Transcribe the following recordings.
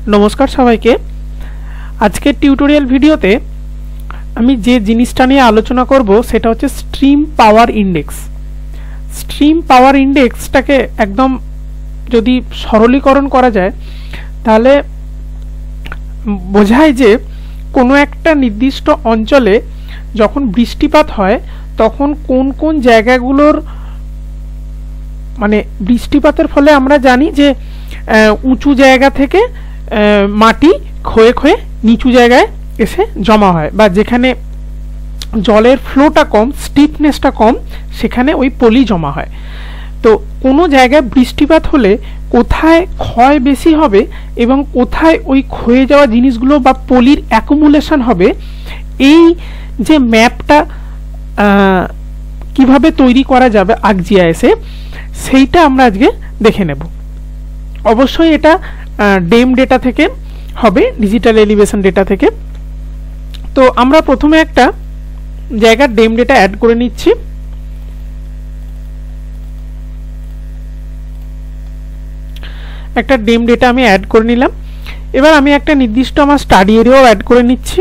नमस्कार सबाइके आजकेर टिউটোরিয়াল ভিডিওতে আমি যে জিনিসটা নিয়ে আলোচনা করব সেটা হচ্ছে স্ট্রিম পাওয়ার ইনডেক্স। স্ট্রিম পাওয়ার ইনডেক্সটাকে একদম যদি সরলীকরণ করা যায় তাহলে বোঝায় যে কোনো একটা নির্দিষ্ট অঞ্চলে যখন বৃষ্টিপাত হয় তখন কোন কোন জায়গাগুলোর মানে বৃষ্টিপাতের ফলে আমরা জানি যে উঁচু জায়গা থেকে মাটি ক্ষয়ে ক্ষয়ে নিচু জায়গায় এসে জমা হয় বা যেখানে জলের ফ্লোটা কম স্টিফনেসটা কম সেখানে ওই পলি জমা হয়। তো কোনো জায়গায় বৃষ্টিপাত হলে কোথায় ক্ষয় বেশি হবে এবং কোথায় ওই ক্ষয়ে যাওয়া জিনিসগুলো বা পলির অ্যাকুমুলেশন হবে এই যে ম্যাপটা কিভাবে তৈরি করা যাবে ArcGIS এ সেইটা আমরা আজকে দেখে নেব। অবশ্যই এটা ডেম ডেটা থেকে হবে, ডিজিটাল এলিভেশন ডেটা থেকে। তো আমরা প্রথমে একটা জায়গার ডেম ডেটা অ্যাড করে নিচ্ছি। একটা ডেম ডেটা আমি অ্যাড করে নিলাম। এবার আমি একটা নির্দিষ্ট আমার স্টাডি এরিয়াও অ্যাড করে নিচ্ছি।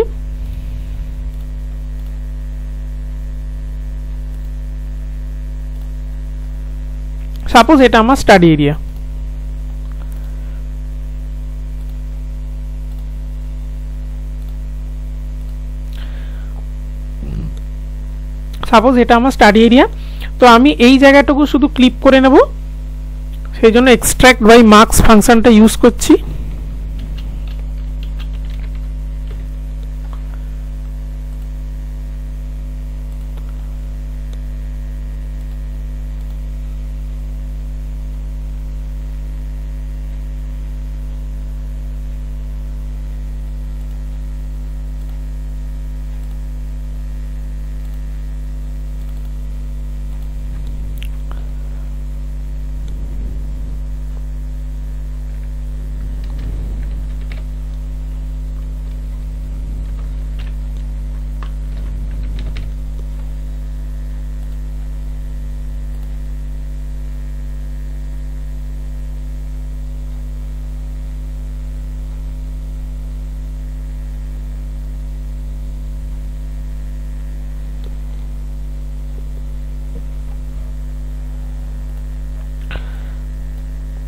সাপোজ এটা আমার স্টাডি এরিয়া। সাপোজ এটা আমার স্টাডি এরিয়া। তো আমি এই জায়গাটুকু শুধু ক্লিক করে নেব, সেই জন্য এক্সট্রাক্ট বাই মার্কস ফাংশনটা ইউজ করছি।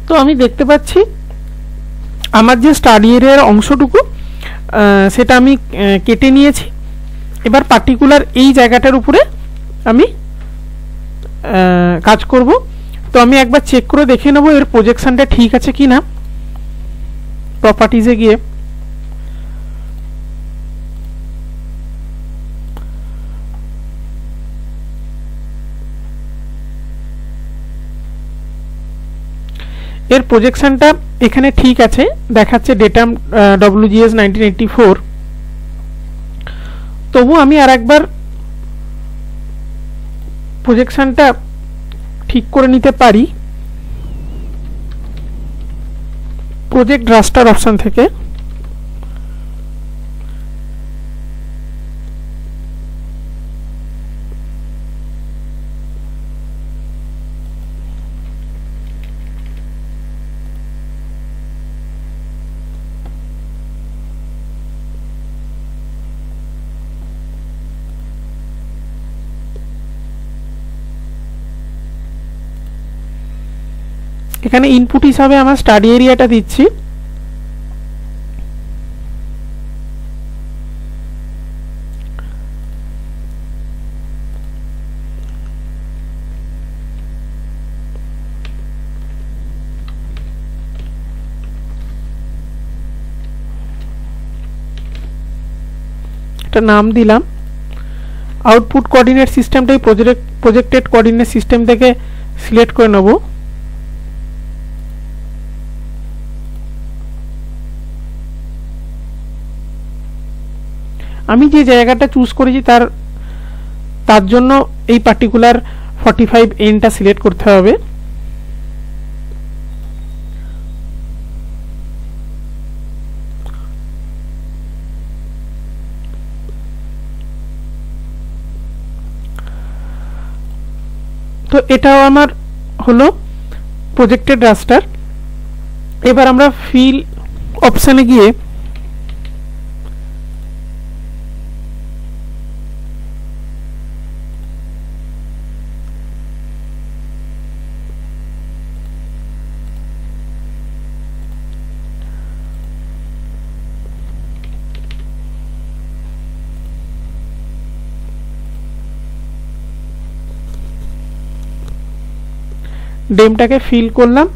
তো আমি দেখতে পাচ্ছি আমার যে স্টাডি এরিয়ার অংশটুকু সেটা আমি কেটে নিয়েছি। এবার পার্টিকুলার এই জায়গাটার উপরে আমি কাজ করব। তো আমি একবার চেক করে দেখে নেব এর প্রজেকশনটা ঠিক আছে কিনা। প্রপার্টিজে গিয়ে এর প্রজেকশনটা এখানে ঠিক আছে, দেখাচ্ছে ডেটাম WGS 1984। তবু আমি আরেকবার প্রজেকশনটা ঠিক করে নিতে পারি প্রজেক্ট রাস্টার অপশন থেকে। এখানে ইনপুট হিসাবে আমার স্টাডি এরিয়াটা দিচ্ছি। একটা নাম দিলাম। আউটপুট কোঅর্ডিনেট সিস্টেমটাই প্রজেক্টেড কোঅর্ডিনেট সিস্টেম থেকে সিলেক্ট করে নেব। আমি যে জায়গাটা চুজ করেছি তার জন্য এই পার্টিকুলার 45 এনটা সিলেক্ট করতে হবে। তো এটাও আমার হলো প্রজেক্টেড রাস্টার। এবার আমরা ফিল অপশানে গিয়ে ডেমটাকে ফিল করলাম।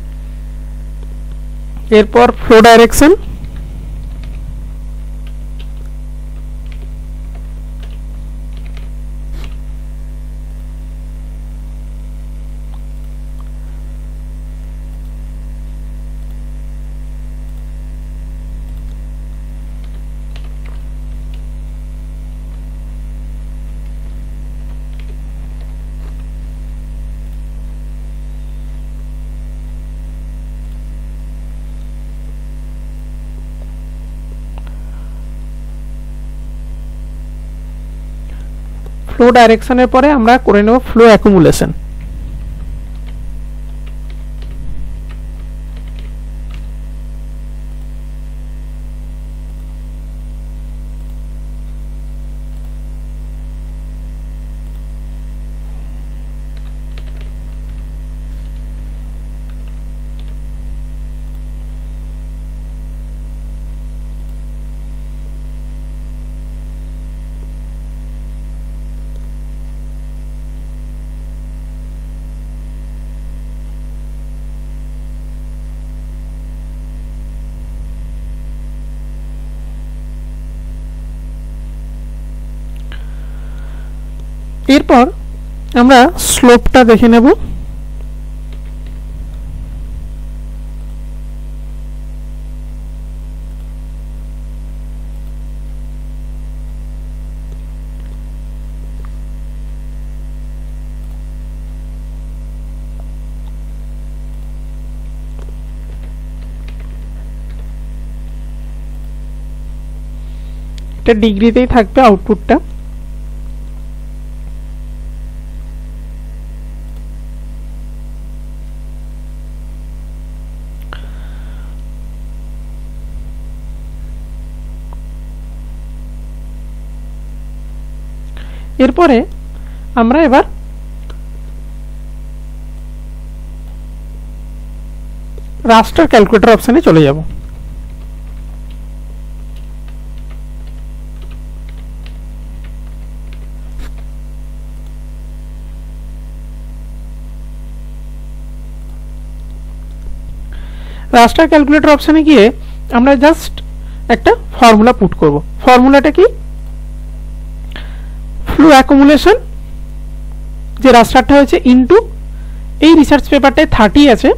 এরপর ফ্লো ডাইরেকশন, ফ্লো ডাইরেকশনের পরে আমরা করে নেব ফ্লো অ্যাকুমুলেশন। এরপর আমরা স্লোপটা দেখে নেব। এটা ডিগ্রিতেই থাকবে আউটপুটটা। এরপরে আমরা এবার রাস্টার ক্যালকুলেটর অপশনে চলে যাব। রাস্টার ক্যালকুলেটর অপশনে গিয়ে আমরা জাস্ট একটা ফর্মুলা পুট করব। ফর্মুলাটা কি? ফ্লো অ্যাকুমুলেশন যে রাস্টারটা হয়েছে ইনটু এই রিসার্চ পেপারটায় 30 আছে,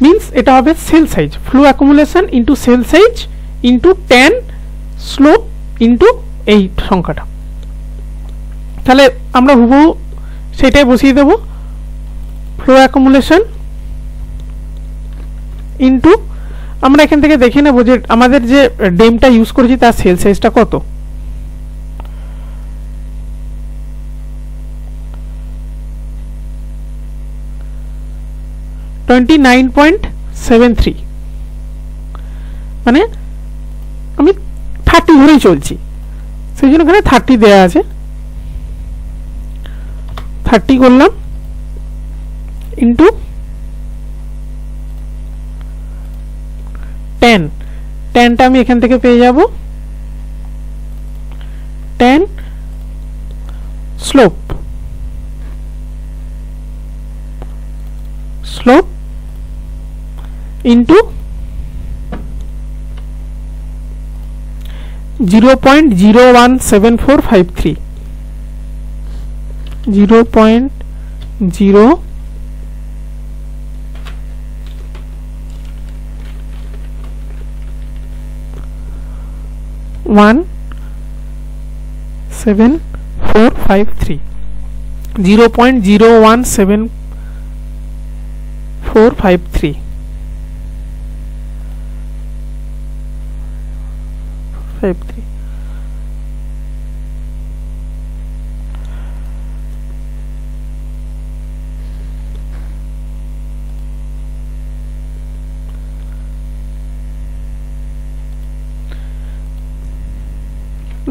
মিন্স এটা হবে cell size. Flow accumulation into cell size into 10 slope into এই সংখ্যাটা। তাহলে আমরা হুবহু সেটাই বসিয়ে দেব। ফ্লো অ্যাকুমুলেশন ইনটু আমরা এখান থেকে দেখে নেব যে আমাদের যে ডেমটা ইউজ করেছি তার সেল সাইজটা কত। $29.73, মানে আমি 30 ধরেই চলছি, সেই জন্য এখানে 30 দেওয়া আছে। 30 করলাম ইন্টু 10, 10টা আমি এখান থেকে পেয়ে যাব 10 স্লোপ into 0.017453, 0.017453, 0.017453।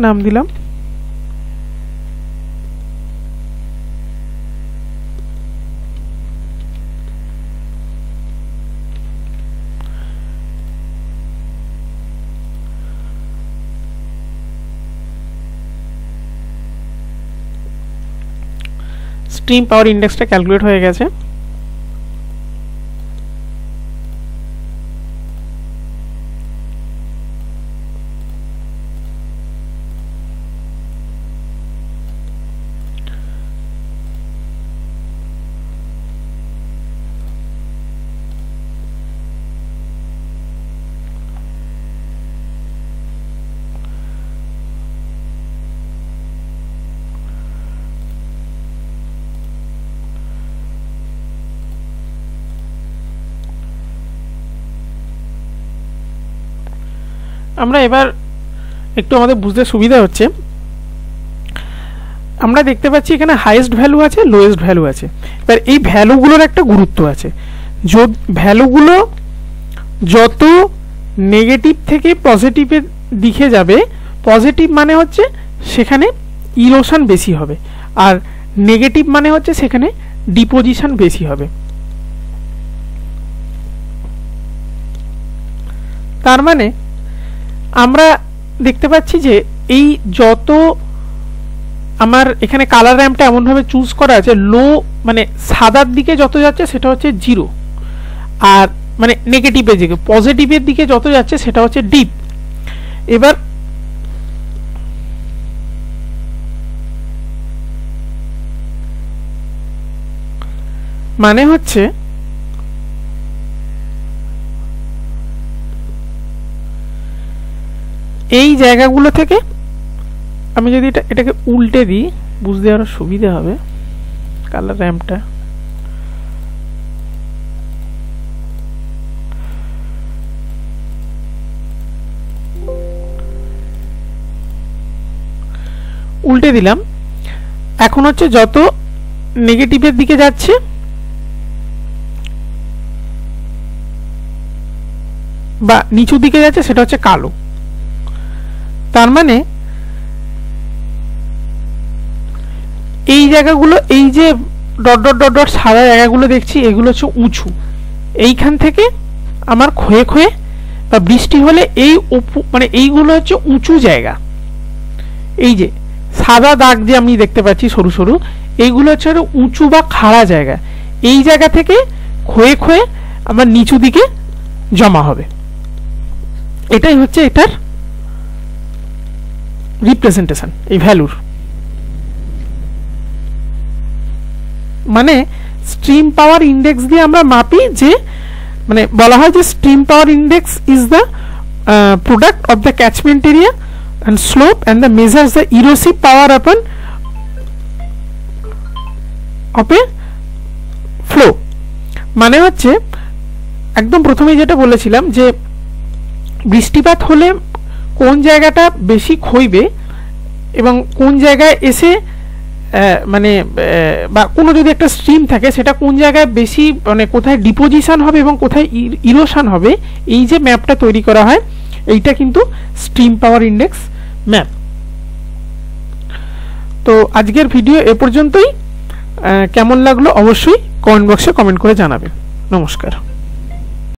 নাম দিলাম। স্ট্রিম পাওয়ার ইন্ডেক্সটা ক্যালকুলেট হয়ে গেছে। আমরা এবার একটু আমাদের বুঝতে সুবিধা হচ্ছে, আমরা দেখতে পাচ্ছি এখানে হাইয়েস্ট ভ্যালু আছে, লোয়েস্ট ভ্যালু আছে। এবার এই ভ্যালুগুলোর একটা গুরুত্ব আছে। ভ্যালুগুলো যত নেগেটিভ থেকে পজিটিভের দিকে যাবে, পজিটিভ মানে হচ্ছে সেখানে ইরোশন বেশি হবে, আর নেগেটিভ মানে হচ্ছে সেখানে ডিপোজিশন বেশি হবে। তার মানে আমরা দেখতে পাচ্ছি যে এই যত আমার এখানে কালার র্যাম্পটা এমনভাবে চুজ করা আছে, লো মানে সাদার দিকে যত যাচ্ছে সেটা হচ্ছে 0, আর মানে নেগেটিভের দিকে, পজিটিভের দিকে যত যাচ্ছে সেটা হচ্ছে ডিপ। এবার মানে হচ্ছে এই জায়গাগুলো থেকে আমি যদি এটাকে উল্টে দিই বুঝতে আরো সুবিধা হবে। কালার র্যাম্পটা উল্টে দিলাম। এখন হচ্ছে যত নেগেটিভের দিকে যাচ্ছে বা নিচু দিকে যাচ্ছে সেটা হচ্ছে কালো। তার মানে এই জায়গাগুলো, এই যে ডট ডট ডট ডট সাদা জায়গাগুলো দেখছি, এগুলো হচ্ছে উঁচু। এইখান থেকে আমার ক্ষয়ে ক্ষয়ে বা বৃষ্টি হলে এই মানে এইগুলো হচ্ছে উঁচু জায়গা। এই যে সাদা দাগ যে আমি দেখতে পাচ্ছি সরু সরু, এইগুলো হচ্ছে উঁচু বা খাড়া জায়গা। এই জায়গা থেকে ক্ষয়ে ক্ষয়ে আমার নিচু দিকে জমা হবে। এটাই হচ্ছে এটার রিপ্রেজেন্টেশন এই ভ্যালুর। মানে স্ট্রিম পাওয়ার ইন্ডেক্স দিয়ে আমরা মাপি, যে মানে বলা হয় যে stream power index is the product of the catchment area and slope and the measures the erosive power upon of a flow। মানে হচ্ছে একদম প্রথমে যেটা বলেছিলাম যে বৃষ্টিপাত হলে কোন জায়গাটা বেশি ক্ষইবে এবং কোন জায়গায় এসে মানে বা কোনো যদি একটা স্ট্রিম থাকে সেটা কোন জায়গায় বেশি মানে কোথায় ডিপোজিশন হবে এবং কোথায় ইরোশন হবে, এই যে ম্যাপটা তৈরি করা হয় এইটা কিন্তু স্ট্রিম পাওয়ার ইন্ডেক্স ম্যাপ। তো আজকের ভিডিও এ পর্যন্তই। কেমন লাগলো অবশ্যই কমেন্ট বক্সে কমেন্ট করে জানাবেন। নমস্কার।